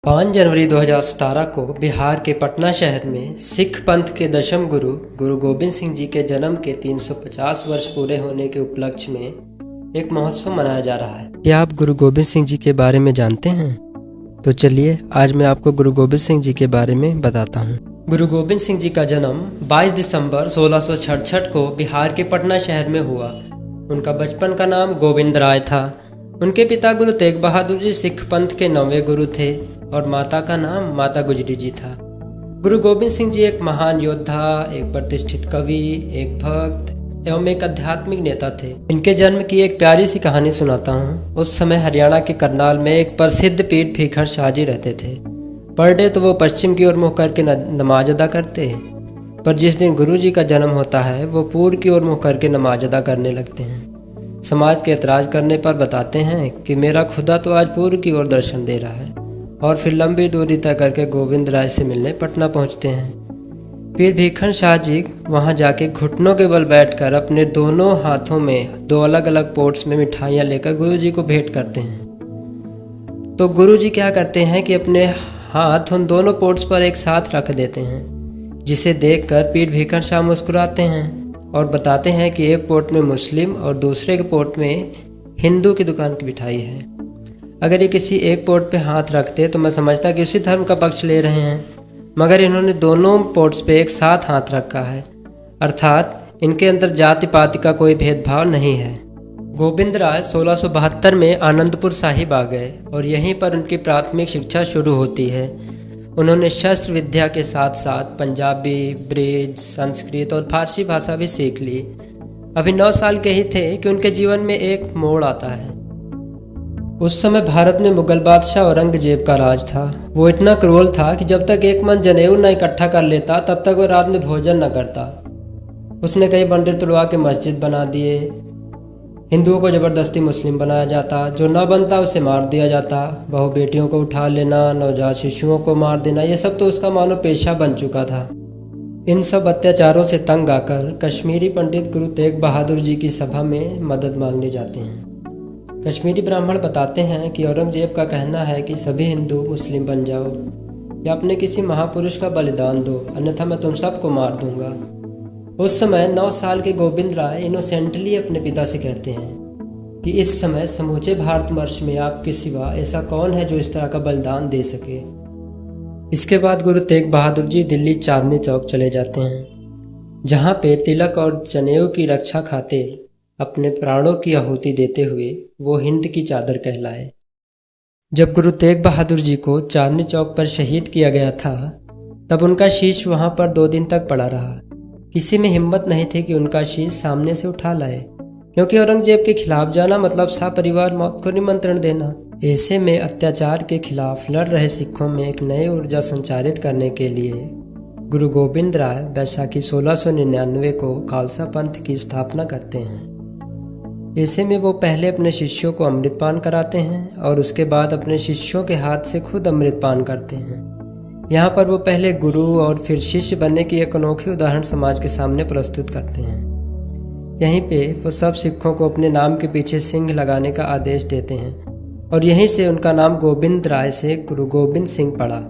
5 जनवरी 2017 को बिहार के पटना शहर में सिख पंथ के दशम गुरु गुरु गोबिंद सिंह जी के जन्म के 350 वर्ष पूरे होने के उपलक्ष्य में एक महोत्सव मनाया जा रहा है। क्या आप गुरु गोबिंद सिंह जी के बारे में जानते हैं? तो चलिए आज मैं आपको गुरु गोबिंद सिंह जी के बारे में बताता हूँ। गुरु गोबिंद सिंह जी का जन्म 22 दिसंबर 1666 को बिहार के पटना शहर में हुआ। उनका बचपन का नाम गोविंद राय था। उनके पिता गुरु तेग बहादुर जी सिख पंथ के 9वें गुरु थे और माता का नाम माता गुजरी जी था। गुरु गोबिंद सिंह जी एक महान योद्धा, एक प्रतिष्ठित कवि, एक भक्त एवं एक आध्यात्मिक नेता थे। इनके जन्म की एक प्यारी सी कहानी सुनाता हूँ। उस समय हरियाणा के करनाल में एक प्रसिद्ध पीर भीखन शाह जी रहते थे। पर डे तो वो पश्चिम की ओर मुँह करके नमाज अदा करते, पर जिस दिन गुरु जी का जन्म होता है वो पूर्व की ओर मुँह करके नमाज अदा करने लगते हैं। समाज के एतराज़ करने पर बताते हैं कि मेरा खुदा तो आज पूर्व की ओर दर्शन दे रहा है, और फिर लंबी दूरी तय करके गोविंद राय से मिलने पटना पहुंचते हैं। फिर भीखन शाह जी वहां जाके घुटनों के बल बैठकर अपने दोनों हाथों में 2 अलग अलग पोट्स में मिठाइयाँ लेकर गुरु जी को भेंट करते हैं। तो गुरु जी क्या करते हैं कि अपने हाथ उन दोनों पोट्स पर एक साथ रख देते हैं, जिसे देखकर पीर भीखन शाह मुस्कुराते हैं और बताते हैं कि एक पोट में मुस्लिम और दूसरे के पोट में हिंदू की दुकान की मिठाई है। अगर ये किसी एक पोट पे हाथ रखते तो मैं समझता कि उसी धर्म का पक्ष ले रहे हैं, मगर इन्होंने दोनों पोट्स पे एक साथ हाथ रखा है, अर्थात इनके अंदर जाति पाति का कोई भेदभाव नहीं है। गोविंद राय 1672 में आनंदपुर साहिब आ गए और यहीं पर उनकी प्राथमिक शिक्षा शुरू होती है। उन्होंने शस्त्र विद्या के साथ साथ पंजाबी, ब्रिज, संस्कृत और फारसी भाषा भी सीख ली। अभी 9 साल के ही थे कि उनके जीवन में एक मोड़ आता है। उस समय भारत में मुगल बादशाह औरंगजेब का राज था। वो इतना क्रूर था कि जब तक एक मन जनेऊ न इकट्ठा कर लेता तब तक वो रात में भोजन न करता। उसने कई मंदिर तुड़वा के मस्जिद बना दिए। हिंदुओं को ज़बरदस्ती मुस्लिम बनाया जाता, जो न बनता उसे मार दिया जाता। बहु बेटियों को उठा लेना, नवजात शिशुओं को मार देना, ये सब तो उसका मानो पेशा बन चुका था। इन सब अत्याचारों से तंग आकर कश्मीरी पंडित गुरु तेग बहादुर जी की सभा में मदद मांगने जाते हैं। कश्मीरी ब्राह्मण बताते हैं कि औरंगजेब का कहना है कि सभी हिंदू मुस्लिम बन जाओ या अपने किसी महापुरुष का बलिदान दो, अन्यथा मैं तुम सबको मार दूंगा। उस समय 9 साल के गोविंद राय इनोसेंटली अपने पिता से कहते हैं कि इस समय समूचे भारतवर्ष में आपके सिवा ऐसा कौन है जो इस तरह का बलिदान दे सके। इसके बाद गुरु तेग बहादुर जी दिल्ली चांदनी चौक चले जाते हैं, जहाँ पे तिलक और जनेऊ की रक्षा खातिर अपने प्राणों की आहुति देते हुए वो हिंद की चादर कहलाए। जब गुरु तेग बहादुर जी को चांदनी चौक पर शहीद किया गया था, तब उनका शीश वहां पर 2 दिन तक पड़ा रहा। किसी में हिम्मत नहीं थी कि उनका शीश सामने से उठा लाए, क्योंकि औरंगजेब के खिलाफ जाना मतलब सपरिवार मौत को निमंत्रण देना। ऐसे में अत्याचार के खिलाफ लड़ रहे सिखों में एक नई ऊर्जा संचारित करने के लिए गुरु गोविंद राय बैसाखी 1699 को खालसा पंथ की स्थापना करते हैं। ऐसे में वो पहले अपने शिष्यों को अमृतपान कराते हैं और उसके बाद अपने शिष्यों के हाथ से खुद अमृतपान करते हैं। यहाँ पर वो पहले गुरु और फिर शिष्य बनने की एक अनोखी उदाहरण समाज के सामने प्रस्तुत करते हैं। यहीं पे वो सब सिखों को अपने नाम के पीछे सिंह लगाने का आदेश देते हैं और यहीं से उनका नाम गोविंद राय से गुरु गोबिंद सिंह पड़ा।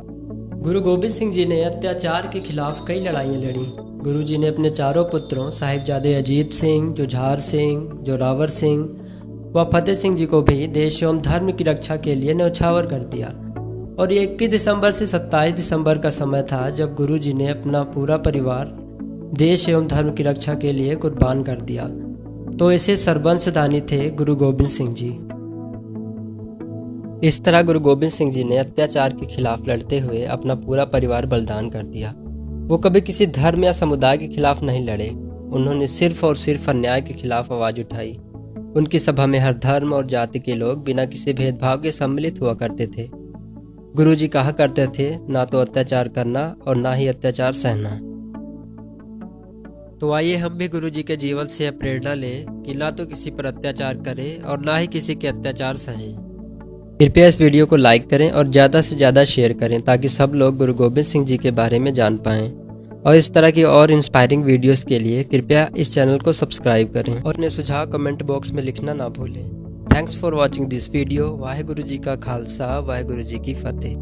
गुरु गोबिंद सिंह जी ने अत्याचार के खिलाफ कई लड़ाइयाँ लड़ी। गुरु जी ने अपने 4 पुत्रों साहिबजादे अजीत सिंह, जुझार सिंह, जोरावर सिंह व फतेह सिंह जी को भी देश एवं धर्म की रक्षा के लिए न्यौछावर कर दिया। और ये 21 दिसंबर से 27 दिसंबर का समय था जब गुरु जी ने अपना पूरा परिवार देश एवं धर्म की रक्षा के लिए कुर्बान कर दिया। तो ऐसे सरबंशदानी थे गुरु गोबिंद सिंह जी। इस तरह गुरु गोबिंद सिंह जी ने अत्याचार के खिलाफ लड़ते हुए अपना पूरा परिवार बलिदान कर दिया। वो कभी किसी धर्म या समुदाय के खिलाफ नहीं लड़े। उन्होंने सिर्फ और सिर्फ अन्याय के खिलाफ आवाज़ उठाई। उनकी सभा में हर धर्म और जाति के लोग बिना किसी भेदभाव के सम्मिलित हुआ करते थे। गुरु जी कहा करते थे, ना तो अत्याचार करना और ना ही अत्याचार सहना। तो आइए हम भी गुरु जी के जीवन से प्रेरणा लें कि ना तो किसी पर अत्याचार करें और ना ही किसी के अत्याचार सहें। कृपया इस वीडियो को लाइक करें और ज़्यादा से ज़्यादा शेयर करें ताकि सब लोग गुरु गोबिंद सिंह जी के बारे में जान पाएँ। और इस तरह की और इंस्पायरिंग वीडियोस के लिए कृपया इस चैनल को सब्सक्राइब करें और अपने सुझाव कमेंट बॉक्स में लिखना ना भूलें। Thanks for watching this video. Waheguru ji का खालसा, वाहेगुरु जी की फतेह।